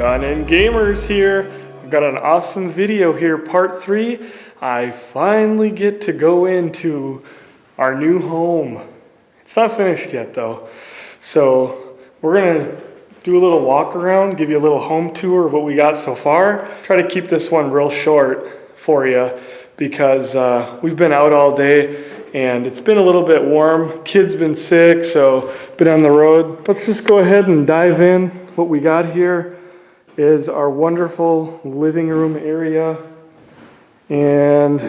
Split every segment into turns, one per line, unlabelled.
GunninGamerz here. I've got an awesome video here, part 3. I finally get to go into our new home. It's not finished yet though. So we're gonna do a little walk around, give you a little home tour of what we got so far. Try to keep this one real short for you because we've been out all day and it's been a little bit warm. Kids been sick, so been on the road. Let's just go ahead and dive in. What we got here is our wonderful living room area, and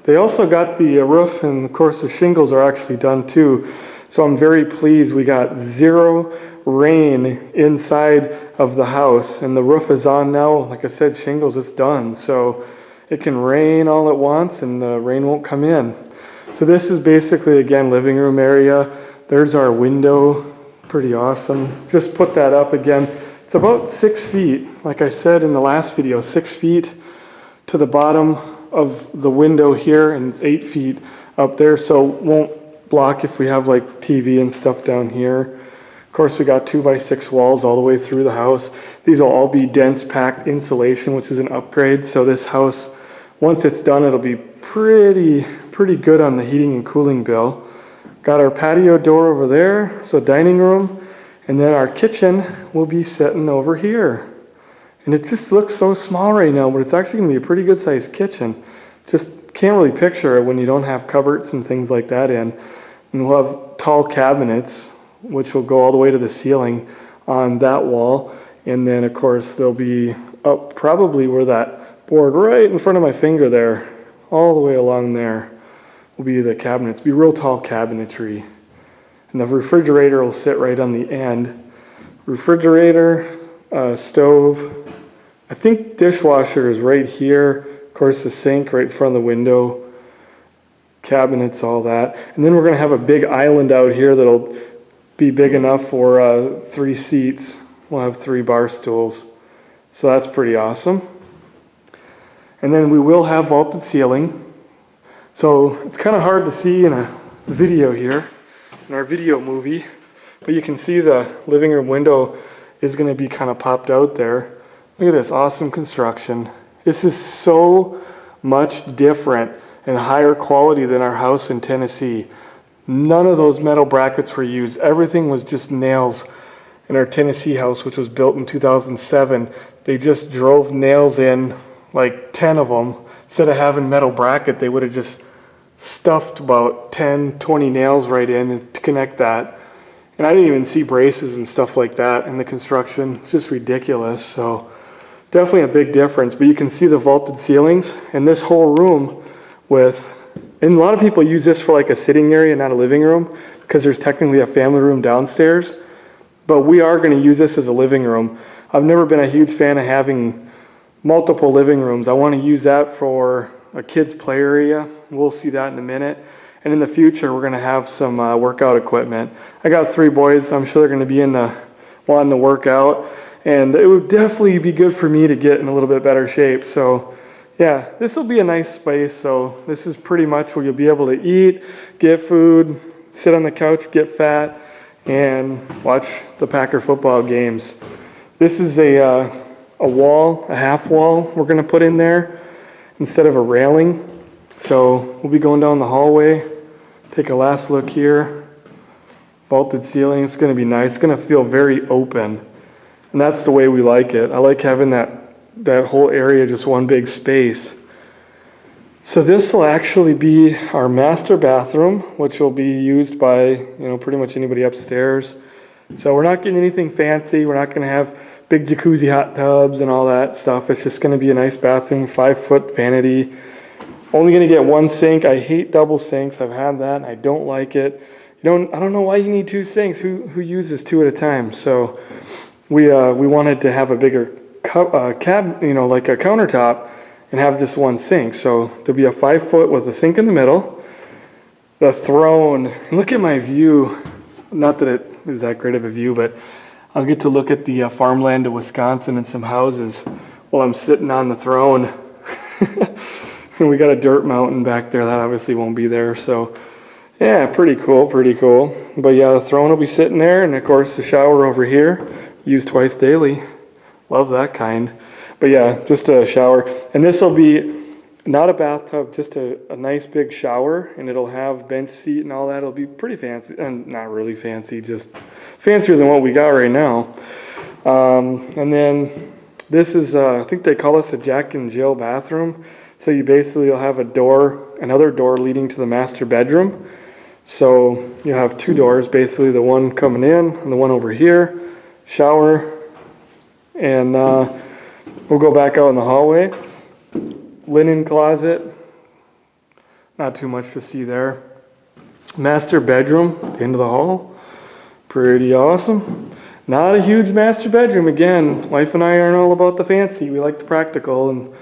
they also got the roof, and of course the shingles are actually done too. So I'm very pleased. We got 0 rain inside of the house, and the roof is on now. Like I said, shingles is done, so it can rain all at once and the rain won't come in. So this is basically, again, living room area. There's our window, pretty awesome. Just put that up again. It's about 6 feet, like I said in the last video, 6 feet to the bottom of the window here, and it's 8 feet up there, so won't block if we have like TV and stuff down here. Of course, we got 2x6 walls all the way through the house. These will all be dense packed insulation, which is an upgrade. So this house, once it's done, it'll be pretty good on the heating and cooling bill. Got our patio door over there, so dining room. And then our kitchen will be sitting over here. And it just looks so small right now, but it's actually gonna be a pretty good sized kitchen. Just can't really picture it when you don't have cupboards and things like that in. And we'll have tall cabinets, which will go all the way to the ceiling on that wall. And then of course they'll be up probably where that board right in front of my finger there, all the way along there will be the cabinets. Be real tall cabinetry. And the refrigerator will sit right on the end. Refrigerator, stove. I think dishwasher is right here. Of course, the sink right in front of the window. Cabinets, all that. And then we're going to have a big island out here that'll be big enough for 3 seats. We'll have 3 bar stools. So that's pretty awesome. And then we will have vaulted ceiling. So it's kind of hard to see in a video here, in our video movie, but you can see the living room window is going to be kind of popped out there. Look at this awesome construction. This is so much different and higher quality than our house in Tennessee. None of those metal brackets were used. Everything was just nails in our Tennessee house, which was built in 2007. They just drove nails in, like 10 of them. Instead of having metal bracket, they would have just stuffed about 10, 20 nails right in to connect that. And I didn't even see braces and stuff like that in the construction. It's just ridiculous. So definitely a big difference. But you can see the vaulted ceilings and this whole room with, and a lot of people use this for like a sitting area, not a living room, because there's technically a family room downstairs. But we are going to use this as a living room. I've never been a huge fan of having multiple living rooms. I want to use that for a kid's play area. We'll see that in a minute. And in the future, we're going to have some workout equipment. I got 3 boys. I'm sure they're going to be wanting to work out. And it would definitely be good for me to get in a little bit better shape. So yeah, this will be a nice space. So this is pretty much where you'll be able to eat, get food, sit on the couch, get fat, and watch the Packer football games. This is a wall, a half wall we're going to put in there instead of a railing. So we'll be going down the hallway. Take a last look here. Vaulted ceiling. It's going to be nice. It's going to feel very open. And that's the way we like it. I like having that whole area just one big space. So this will actually be our master bathroom, which will be used by, pretty much anybody upstairs. So we're not getting anything fancy. We're not going to have big jacuzzi hot tubs and all that stuff. It's just going to be a nice bathroom, 5-foot vanity. Only going to get 1 sink. I hate double sinks. I've had that and I don't like it. I don't know why you need 2 sinks. Who uses 2 at a time? So we wanted to have a bigger like a countertop and have just 1 sink. So there'll be a 5-foot with a sink in the middle. The throne. Look at my view. Not that it is that great of a view, but I'll get to look at the farmland of Wisconsin and some houses while I'm sitting on the throne. And we got a dirt mountain back there. That obviously won't be there. So yeah, pretty cool. But yeah, the throne will be sitting there. And of course the shower over here, used twice daily. Love that kind. But yeah, just a shower. And this will be not a bathtub, just a nice big shower, and it'll have bench seat and all that. It'll be pretty fancy, and not really fancy, just fancier than what we got right now. And then this is, I think they call this a Jack and Jill bathroom. So you basically will have a door, another door leading to the master bedroom. So you have two doors, basically the one coming in and the one over here, shower, and we'll go back out in the hallway. Linen closet, not too much to see there. Master bedroom at the end of the hall, pretty awesome. Not a huge master bedroom. Again, wife and I aren't all about the fancy. We like the practical, and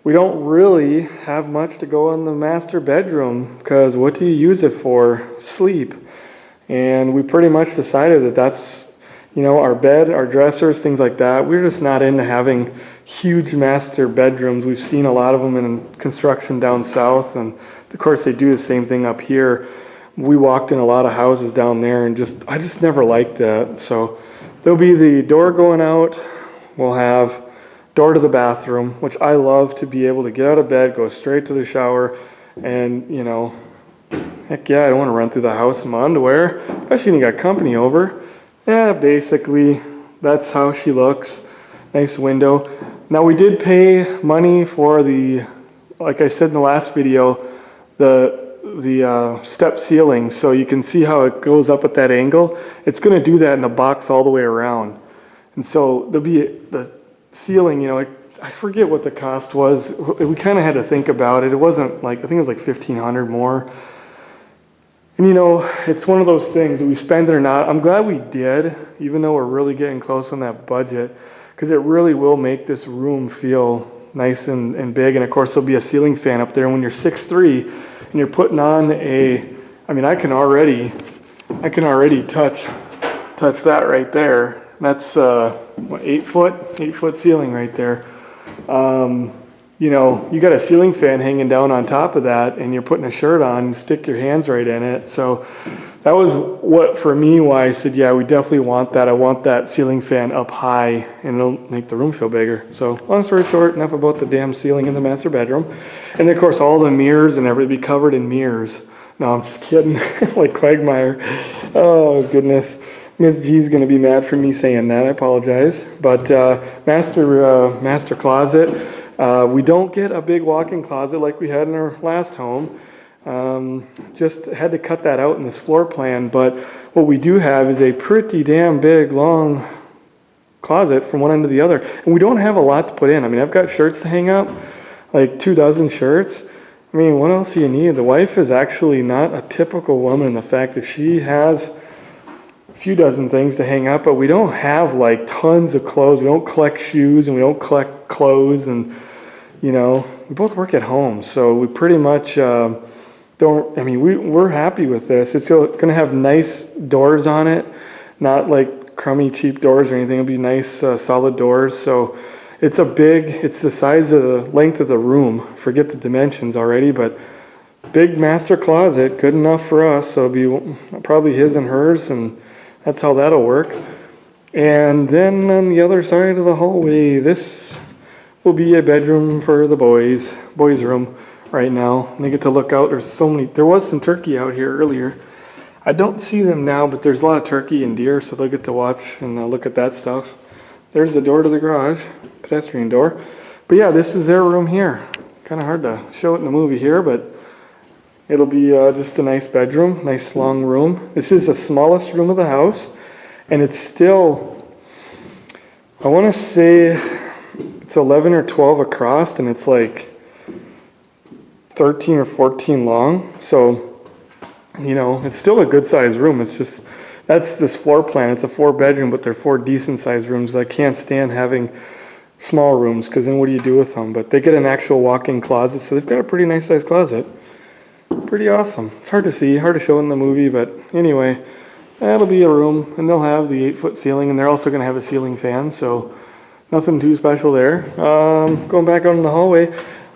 we don't really have much to go in the master bedroom because what do you use it for? Sleep. And we pretty much decided that that's, you know, our bed, our dressers, things like that. We're just not into having huge master bedrooms. We've seen a lot of them in construction down south, and of course they do the same thing up here. We walked in a lot of houses down there, and I just never liked that. So there'll be the door going out. We'll have door to the bathroom, which I love to be able to get out of bed, go straight to the shower, and you know, heck yeah, I don't want to run through the house in my underwear, especially when you got company over. Yeah, basically that's how she looks. Nice window. Now we did pay money for the, like I said in the last video, the step ceiling, so you can see how it goes up at that angle. It's going to do that in the box all the way around. And so there'll be the ceiling, you know, I forget what the cost was. We kind of had to think about it. It wasn't like, I think it was like $1,500 more. And you know, it's one of those things, do we spend it or not? I'm glad we did, even though we're really getting close on that budget, because it really will make this room feel nice and big. And of course there'll be a ceiling fan up there. And when you're 6'3", and you're putting on I mean, I can already touch that right there. That's what, 8 foot ceiling right there. You know, you got a ceiling fan hanging down on top of that, and you're putting a shirt on, and stick your hands right in it. So that was what, for me, why I said, yeah, we definitely want that. I want that ceiling fan up high, and it'll make the room feel bigger. So long story short, enough about the damn ceiling in the master bedroom. And then, of course, all the mirrors and everything be covered in mirrors. No, I'm just kidding, like Quagmire. Oh, goodness. Ms. G's going to be mad for me saying that. I apologize. But master closet. We don't get a big walk-in closet like we had in our last home. Just had to cut that out in this floor plan. But what we do have is a pretty damn big, long closet from one end to the other. And we don't have a lot to put in. I mean, I've got shirts to hang up, like 24 shirts. I mean, what else do you need? The wife is actually not a typical woman in the fact that she has a few dozen things to hang up, but we don't have like tons of clothes. We don't collect shoes, and we don't collect clothes, and you know, we both work at home, so we pretty much we're happy with this. It's going to have nice doors on it, not like crummy cheap doors or anything. It'll be nice solid doors. So it's the size of the length of the room. Forget the dimensions already, but big master closet, good enough for us. So it'll be probably his and hers, and that's how that'll work. And then on the other side of the hallway, this will be a bedroom for the boys room right now. And they get to look out. There was some turkey out here earlier. I don't see them now, but there's a lot of turkey and deer, so they'll get to watch and look at that stuff. There's the door to the garage, pedestrian door. But yeah, this is their room here. Kind of hard to show it in the movie here, but it'll be just a nice bedroom, nice long room. This is the smallest room of the house, and it's still, I want to say, it's 11 or 12 across, and it's like 13 or 14 long. So, you know, it's still a good sized room. It's just, that's this floor plan. It's a 4-bedroom, but they're 4 decent sized rooms. I can't stand having small rooms, because then what do you do with them? But they get an actual walk-in closet, so they've got a pretty nice sized closet. Pretty awesome. It's hard to see, hard to show in the movie, but anyway, that'll be a room, and they'll have the 8-foot ceiling, and they're also going to have a ceiling fan, so nothing too special there. Going back out in the hallway.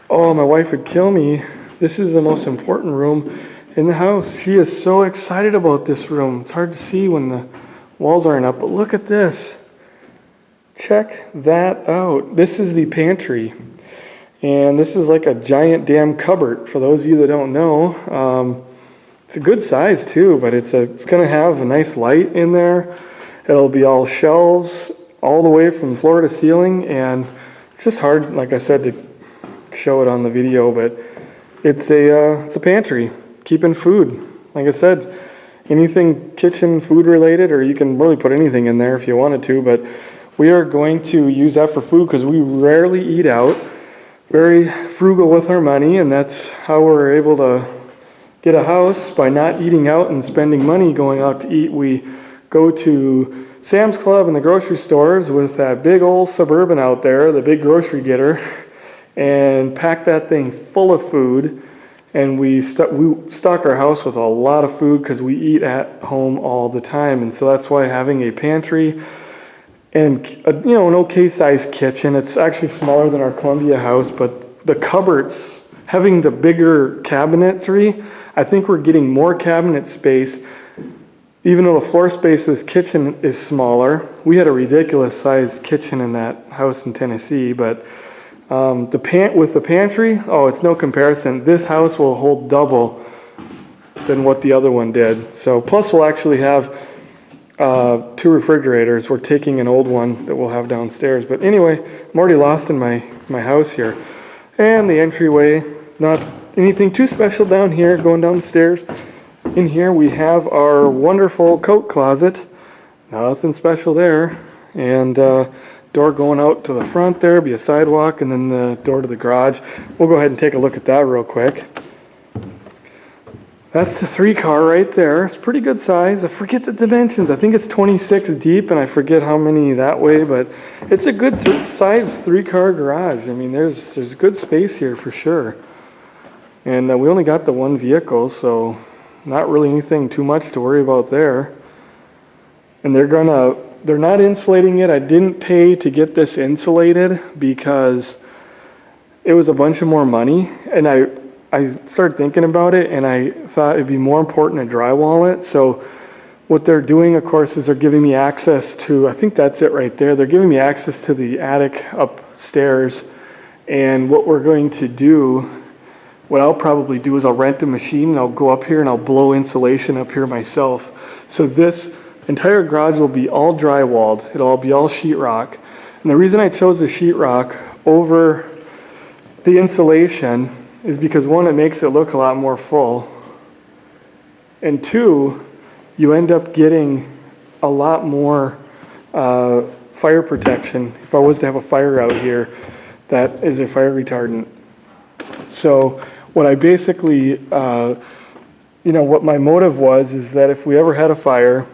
Oh, my wife would kill me. This is the most important room in the house. She is so excited about this room. It's hard to see when the walls aren't up, but look at this. check that out. This is the pantry. And this is like a giant damn cupboard, for those of you that don't know. It's a good size too, but it's going to have a nice light in there. It'll be all shelves all the way from floor to ceiling, and it's just hard, like I said, to show it on the video, but it's a pantry, keeping food. Like I said, anything kitchen food related, or you can really put anything in there if you wanted to, but we are going to use that for food because we rarely eat out. Very frugal with our money, and that's how we're able to get a house, by not eating out and spending money going out to eat. We go to Sam's Club and the grocery stores with that big old Suburban out there, the big grocery getter, and pack that thing full of food. And we stock our house with a lot of food because we eat at home all the time. And so that's why having a pantry and an okay-sized kitchen. It's actually smaller than our Columbia house, but the cupboards, having the bigger cabinetry, I think we're getting more cabinet space. Even though the floor space of this kitchen is smaller, we had a ridiculous sized kitchen in that house in Tennessee, but with the pantry, oh, it's no comparison. This house will hold double than what the other one did. So plus we'll actually have 2 refrigerators. We're taking an old one that we'll have downstairs. But anyway, I'm already lost in my house here. And the entryway, not anything too special down here, going down the stairs. In here we have our wonderful coat closet. Nothing special there. And door going out to the front there, be a sidewalk, and then the door to the garage. We'll go ahead and take a look at that real quick. That's the 3-car right there. It's pretty good size. I forget the dimensions. I think it's 26 deep, and I forget how many that way, but it's a good size 3-car garage. I mean, there's good space here for sure. And we only got the one vehicle, so not really anything too much to worry about there. And they're not insulating it. I didn't pay to get this insulated because it was a bunch of more money, and I started thinking about it, and I thought it'd be more important to drywall it. So what they're doing, of course, is they're giving me access to, I think that's it right there. They're giving me access to the attic upstairs. And what we're going to do, what I'll probably do is I'll rent a machine and I'll go up here and I'll blow insulation up here myself. So this entire garage will be all drywalled. It'll all be all sheetrock. And the reason I chose the sheetrock over the insulation is because, one, it makes it look a lot more full, and 2, you end up getting a lot more fire protection. If I was to have a fire out here, that is a fire retardant. So what I basically, what my motive was is that if we ever had a fire,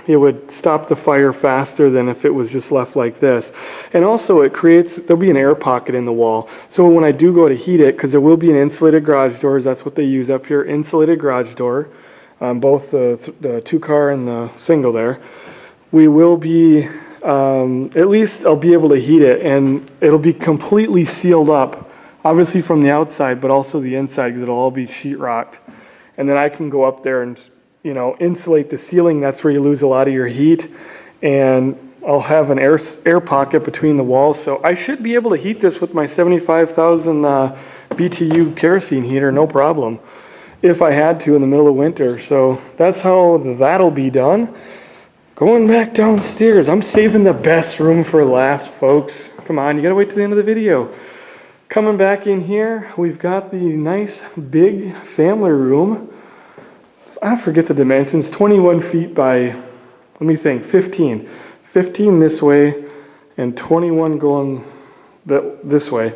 it would stop the fire faster than if it was just left like this. And also there'll be an air pocket in the wall. So when I do go to heat it, because there will be an insulated garage doors, that's what they use up here, insulated garage door, both the 2-car and the single there. We will be, at least I'll be able to heat it, and it'll be completely sealed up, obviously from the outside, but also the inside, because it'll all be sheetrocked. And then I can go up there and insulate the ceiling. That's where you lose a lot of your heat. And I'll have an air pocket between the walls. So I should be able to heat this with my 75,000 BTU kerosene heater, no problem, if I had to in the middle of winter. So that's how that'll be done. Going back downstairs, I'm saving the best room for last, folks. Come on, you gotta wait till the end of the video. Coming back in here, we've got the nice big family room. I forget the dimensions, 21 feet by, let me think, 15. 15 this way and 21 going this way.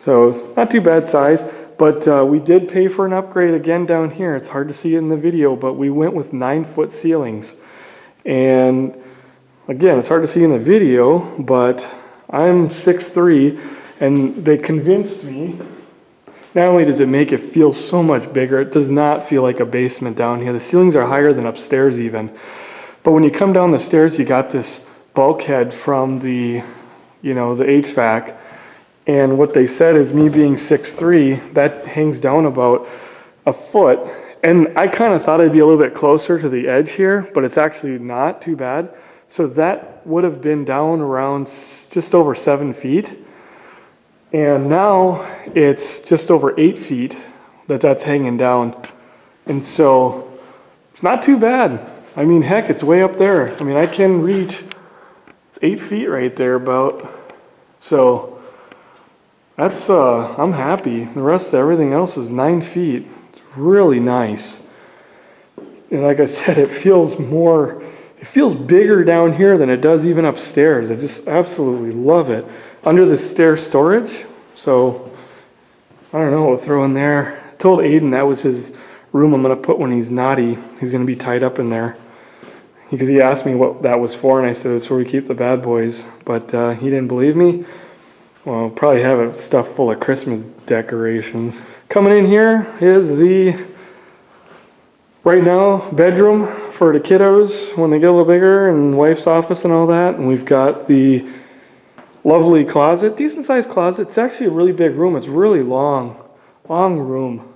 So not too bad size, but we did pay for an upgrade again down here. It's hard to see it in the video, but we went with 9-foot ceilings. And again, it's hard to see in the video, but I'm 6'3", and they convinced me. Not only does it make it feel so much bigger, it does not feel like a basement down here. The ceilings are higher than upstairs even. But when you come down the stairs, you got this bulkhead from the HVAC. And what they said is, me being 6'3", that hangs down about a foot. And I kind of thought I'd be a little bit closer to the edge here, but it's actually not too bad. So that would have been down around just over 7 feet. And now it's just over 8 feet that's hanging down. And so it's not too bad. I mean, heck, it's way up there. I mean, I can reach 8 feet right there about. So that's, I'm happy. The rest of everything else is 9 feet. It's really nice. And like I said, it feels bigger down here than it does even upstairs. I just absolutely love it. Under the stair storage. So I don't know what we'll throw in there. I told Aiden that was his room I'm going to put when he's naughty. He's going to be tied up in there. Because he asked me what that was for, and I said it's where we keep the bad boys. But he didn't believe me. Well, I'll probably have it stuffed full of Christmas decorations. Coming in here is the, right now, bedroom for the kiddos when they get a little bigger, and wife's office and all that. And we've got the lovely closet, decent sized closet. It's actually a really big room. It's really long room.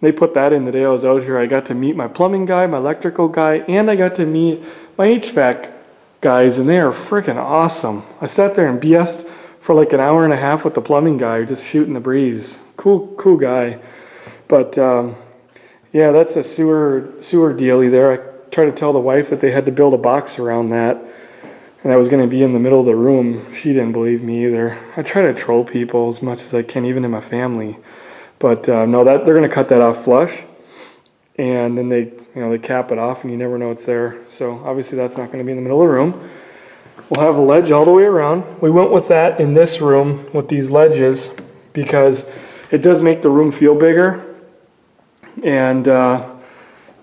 They put that in the day I was out here. I got to meet my plumbing guy, my electrical guy, and I got to meet my HVAC guys, and they are freaking awesome. I sat there and BS'd for like an hour and a half with the plumbing guy, just shooting the breeze. Cool guy. But yeah, that's a sewer dealie there. I tried to tell the wife that they had to build a box around that, and that was going to be in the middle of the room. She didn't believe me either. I try to troll people as much as I can, even in my family. But no, that they're going to cut that off flush, and then they cap it off, and you never know it's there. So obviously that's not going to be in the middle of the room. We'll have a ledge all the way around. We went with that in this room with these ledges because it does make the room feel bigger. And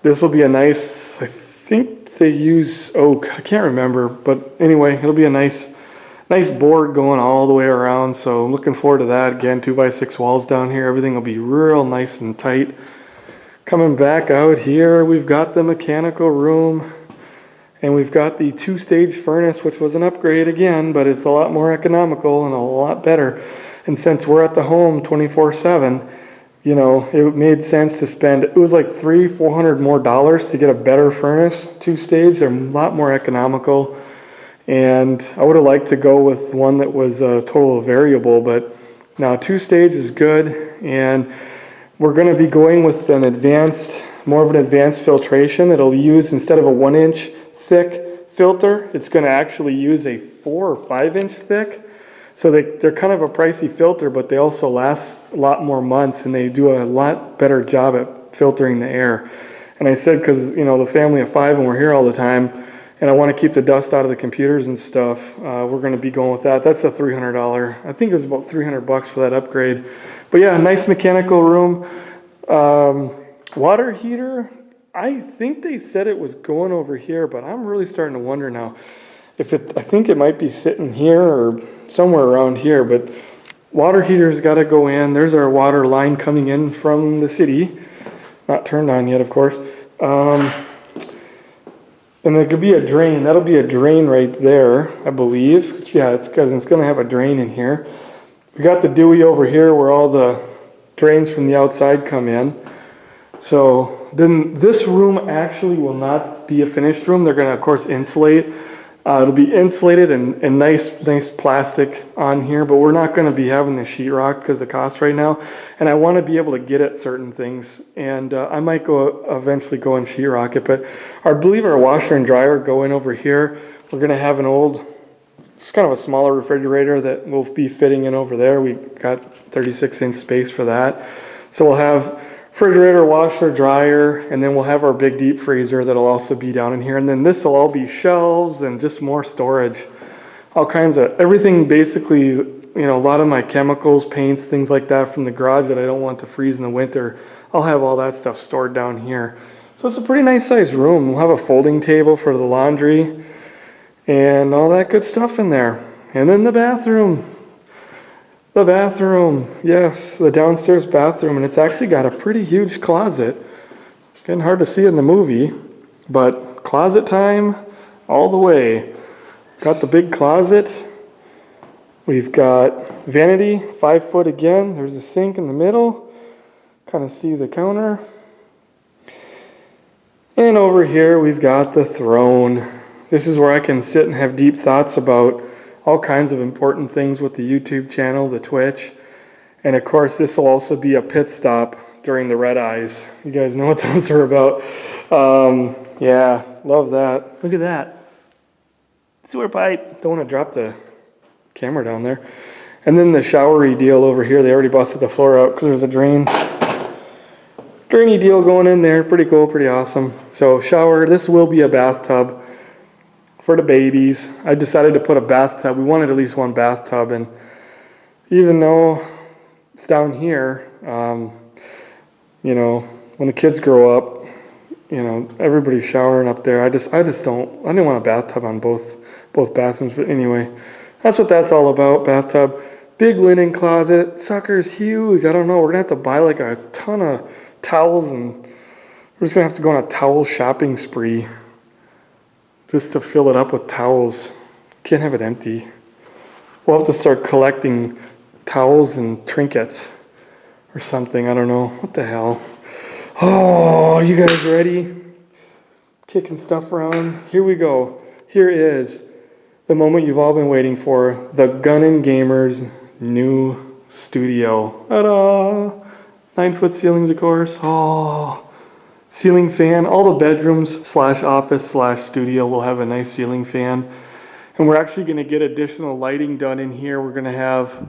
this will be a nice, I think they use oak. I can't remember, but anyway, it'll be a nice board going all the way around. So I'm looking forward to that. Again, 2x6 walls down here. Everything will be real nice and tight. Coming back out here, we've got the mechanical room, and we've got the 2-stage furnace, which was an upgrade again, but it's a lot more economical and a lot better. And since we're at the home 24/7, you know, it made sense to spend, it was like $300-400 more to get a better furnace, 2-stage. They're a lot more economical. And I would have liked to go with one that was a total variable, but now 2-stage is good. And we're going to be going with more of an advanced filtration. It'll use, instead of a 1-inch thick filter, it's going to actually use a 4 or 5-inch thick. So they're kind of a pricey filter, but they also last a lot more months, and they do a lot better job at filtering the air. And I said, because, you know, the family of 5 and we're here all the time, and I want to keep the dust out of the computers and stuff, we're going to be going with that. That's a $300. I think it was about $300 for that upgrade. But yeah, nice mechanical room. Water heater, I think they said it was going over here, but I'm really starting to wonder now. I think it might be sitting here or somewhere around here, but water heater's got to go in. There's our water line coming in from the city. Not turned on yet, of course. And there could be a drain. That'll be a drain right there, I believe. Yeah, it's because it's going to have a drain in here. We got the Dewey over here where all the drains from the outside come in. So then this room actually will not be a finished room. They're going to, of course, insulate. It'll be insulated and nice plastic on here, but we're not going to be having the sheetrock because of the cost right now. And I want to be able to get at certain things, and I might eventually go and sheetrock it. But I believe our washer and dryer go in over here. We're going to have it's kind of a smaller refrigerator that will be fitting in over there. We got 36-inch space for that. So we'll have refrigerator, washer, dryer, and then we'll have our big deep freezer that'll also be down in here. And then this will all be shelves and just more storage. All kinds of, everything basically, you know, a lot of my chemicals, paints, things like that from the garage that I don't want to freeze in the winter. I'll have all that stuff stored down here. So it's a pretty nice sized room. We'll have a folding table for the laundry and all that good stuff in there. And then the bathroom. The bathroom, yes, the downstairs bathroom, and it's actually got a pretty huge closet. Getting hard to see in the movie, but closet time all the way. Got the big closet. We've got vanity, 5 foot again. There's a sink in the middle. Kind of see the counter. And over here we've got the throne. this is where I can sit and have deep thoughts about all kinds of important things with the YouTube channel, the Twitch. And of course, this will also be a pit stop during the red eyes. You guys know what those are about. Yeah, love that. Look at that. Sewer pipe. Don't want to drop the camera down there. And then the showery deal over here, they already busted the floor out because there's a drainy deal going in there. Pretty cool, pretty awesome. So shower, this will be a bathtub for the babies. I decided to put a bathtub. We wanted at least one bathtub, and even though it's down here, you know, when the kids grow up, you know, everybody's showering up there. I didn't want a bathtub on both bathrooms, but anyway, that's what that's all about, bathtub. Big linen closet, sucker's huge. I don't know, we're gonna have to buy like a ton of towels, and we're just gonna have to go on a towel shopping spree just to fill it up with towels. Can't have it empty. We'll have to start collecting towels and trinkets or something. I don't know. What the hell? Oh, you guys ready? Kicking stuff around. Here we go. Here is the moment you've all been waiting for. The GunninGamerz new studio. Ta-da! 9-foot ceilings, of course. Oh, ceiling fan. All the bedrooms / office / studio will have a nice ceiling fan. And we're actually going to get additional lighting done in here. We're going to have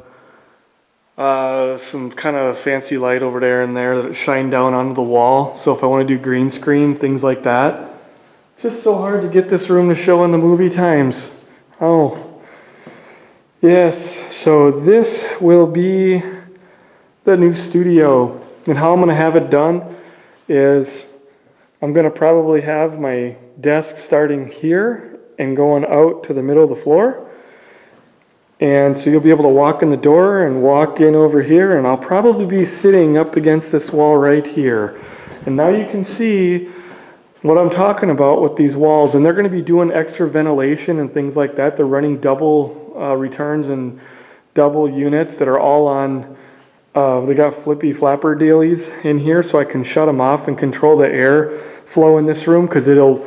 some kind of fancy light over there and there that shine down onto the wall. So if I want to do green screen, things like that. It's just so hard to get this room to show in the movie times. Oh, yes. So this will be the new studio. And how I'm going to have it done is I'm going to probably have my desk starting here and going out to the middle of the floor. And so you'll be able to walk in the door and walk in over here, and I'll probably be sitting up against this wall right here. And now you can see what I'm talking about with these walls, and they're going to be doing extra ventilation and things like that. They're running double returns and double units that are all on, they got flippy flapper dealies in here, so I can shut them off and control the air flow in this room, because it'll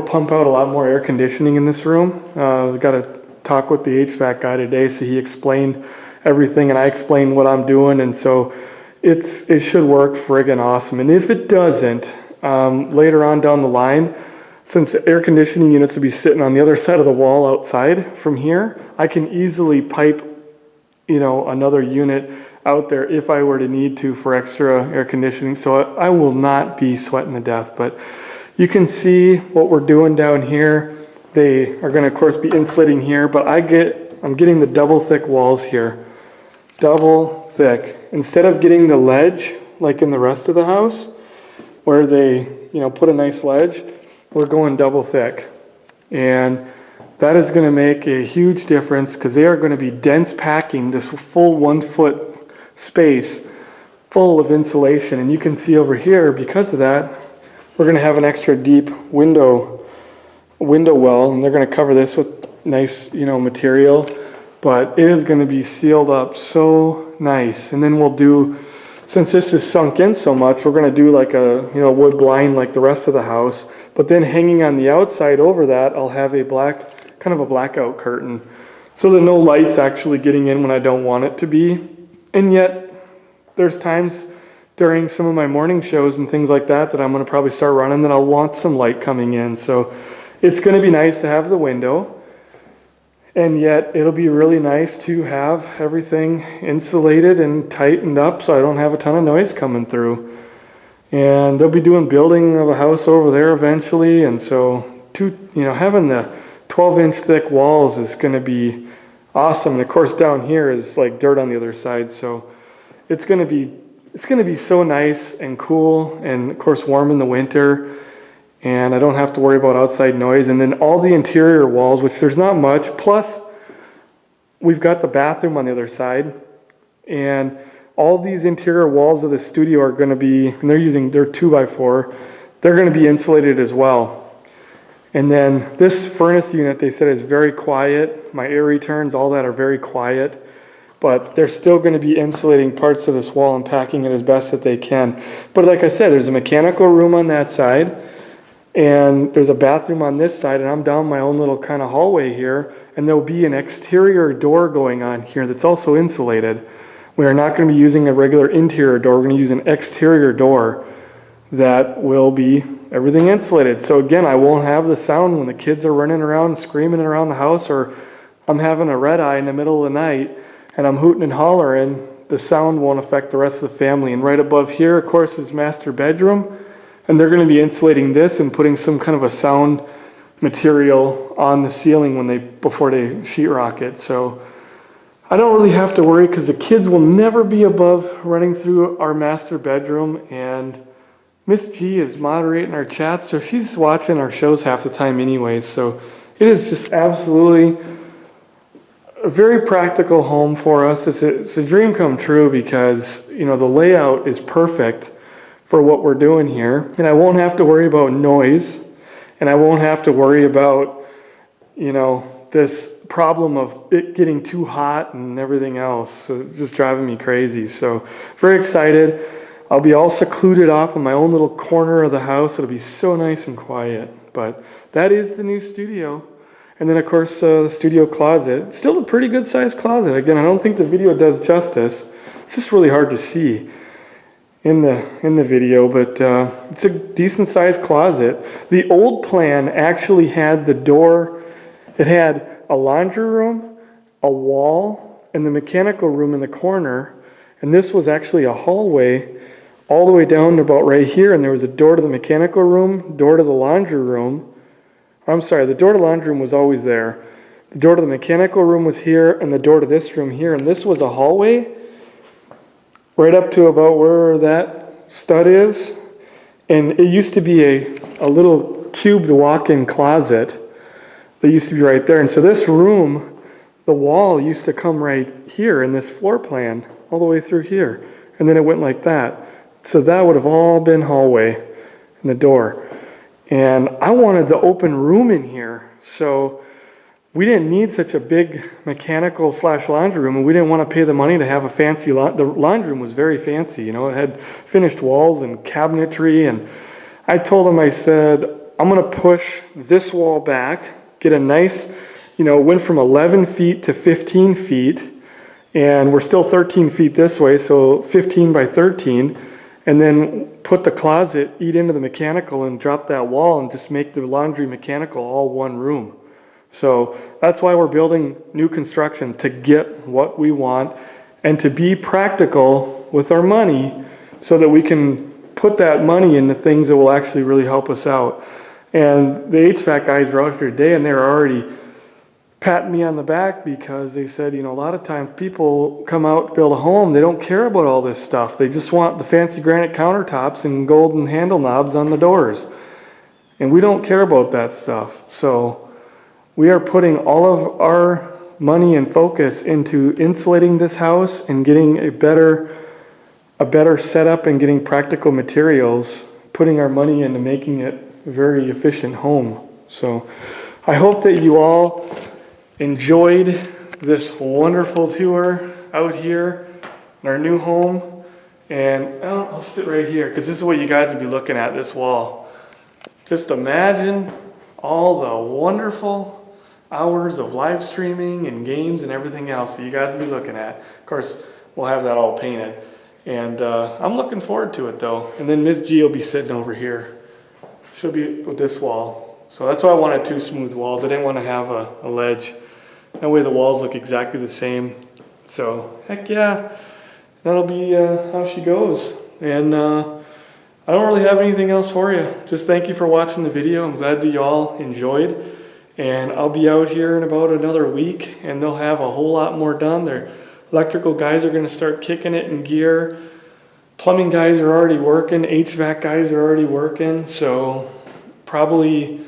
pump out a lot more air conditioning in this room. We got to talk with the HVAC guy today, so he explained everything and I explained what I'm doing, and so it should work friggin' awesome. And if it doesn't, later on down the line, since the air conditioning units will be sitting on the other side of the wall outside from here, I can easily pipe, you know, another unit out there if I were to need to for extra air conditioning. So I will not be sweating to death. But you can see what we're doing down here. They are going to, of course, be insulating here, but I'm getting the double thick walls here. Double thick. Instead of getting the ledge like in the rest of the house, where they, you know, put a nice ledge, we're going double thick. And that is going to make a huge difference, because they are going to be dense packing this full 1 foot space full of insulation. And you can see over here, because of that, we're going to have an extra deep window well, and they're going to cover this with nice, you know, material, but it is going to be sealed up so nice. And then we'll do, since this is sunk in so much, we're going to do like a, you know, wood blind like the rest of the house, but then hanging on the outside over that, I'll have a black, kind of a blackout curtain, so that no light's actually getting in when I don't want it to be. And yet there's times during some of my morning shows and things like that I'm going to probably start running that I'll want some light coming in. So it's going to be nice to have the window, and yet it'll be really nice to have everything insulated and tightened up so I don't have a ton of noise coming through. And they'll be doing building of a house over there eventually, and so having the 12-inch thick walls is going to be awesome. And of course down here is like dirt on the other side, so it's going to be so nice and cool, and of course warm in the winter. And I don't have to worry about outside noise. And then all the interior walls, which there's not much, plus we've got the bathroom on the other side, and all these interior walls of the studio are going to be, and they're 2x4, they're going to be insulated as well. And then this furnace unit, they said, is very quiet. My air returns, all that are very quiet, but they're still going to be insulating parts of this wall and packing it as best that they can. But like I said, there's a mechanical room on that side. and there's a bathroom on this side, and I'm down my own little kind of hallway here, and there'll be an exterior door going on here that's also insulated. We are not going to be using a regular interior door. We're going to use an exterior door that will be everything insulated. So again, I won't have the sound when the kids are running around screaming around the house, or I'm having a red eye in the middle of the night and I'm hooting and hollering. The sound won't affect the rest of the family. And right above here, of course, is master bedroom. And they're going to be insulating this and putting some kind of a sound material on the ceiling before they sheetrock it. So I don't really have to worry, because the kids will never be above running through our master bedroom. And Miss G is moderating our chats, so she's watching our shows half the time anyways. So it is just absolutely a very practical home for us. It's a dream come true, because the layout is perfect for what we're doing here, and I won't have to worry about noise, and I won't have to worry about this problem of it getting too hot and everything else. So just driving me crazy. So very excited. I'll be all secluded off in my own little corner of the house. It'll be so nice and quiet. But that is the new studio. And then of course the studio closet. Still a pretty good sized closet. Again, I don't think the video does justice. It's just really hard to see in the video, but it's a decent sized closet. The old plan actually had the door. It had a laundry room, a wall, and the mechanical room in the corner. And this was actually a hallway all the way down to about right here, and there was a door to the mechanical room, door to the laundry room. I'm sorry, the door to the laundry room was always there. The door to the mechanical room was here, and the door to this room here, and this was a hallway right up to about where that stud is. And it used to be a little cubed walk-in closet that used to be right there. And so this room, the wall used to come right here in this floor plan, all the way through here. And then it went like that. So that would have all been hallway and the door. And I wanted the open room in here. So we didn't need such a big mechanical / laundry room, and we didn't want to pay the money to have a fancy the laundry room was very fancy. It had finished walls and cabinetry. And I told him, I said, I'm going to push this wall back, get a nice, went from 11 feet to 15 feet. And we're still 13 feet this way, so 15 by 13. And then put the closet, eat into the mechanical, and drop that wall and just make the laundry mechanical all one room. So that's why we're building new construction, to get what we want and to be practical with our money, so that we can put that money into things that will actually really help us out. And the HVAC guys were out here today, and they're already patting me on the back, because they said, a lot of times people come out to build a home, they don't care about all this stuff. They just want the fancy granite countertops and golden handle knobs on the doors. And we don't care about that stuff. So we are putting all of our money and focus into insulating this house and getting a better setup and getting practical materials, putting our money into making it a very efficient home. So I hope that you all enjoyed this wonderful tour out here in our new home. And I'll sit right here, because this is what you guys will be looking at, this wall. Just imagine all the wonderful hours of live streaming and games and everything else that you guys will be looking at. Of course, we'll have that all painted. And I'm looking forward to it, though. And then Miss G will be sitting over here. She'll be with this wall. So that's why I wanted 2 smooth walls. I didn't want to have a ledge. That way the walls look exactly the same. So, heck yeah. That'll be how she goes. And I don't really have anything else for you. Just thank you for watching the video. I'm glad that you all enjoyed. And I'll be out here in about another week, and they'll have a whole lot more done. Their electrical guys are going to start kicking it in gear. Plumbing guys are already working. HVAC guys are already working. So probably,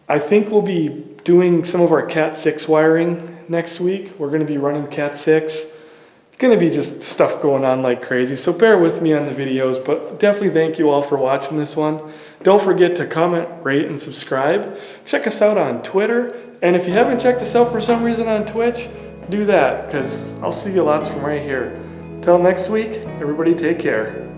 I think we'll be doing some of our Cat 6 wiring next week. We're going to be running Cat 6. It's going to be just stuff going on like crazy. So bear with me on the videos, but definitely thank you all for watching this one. Don't forget to comment, rate, and subscribe. Check us out on Twitter. And if you haven't checked us out for some reason on Twitch, do that, because I'll see you lots from right here. Till next week, everybody take care.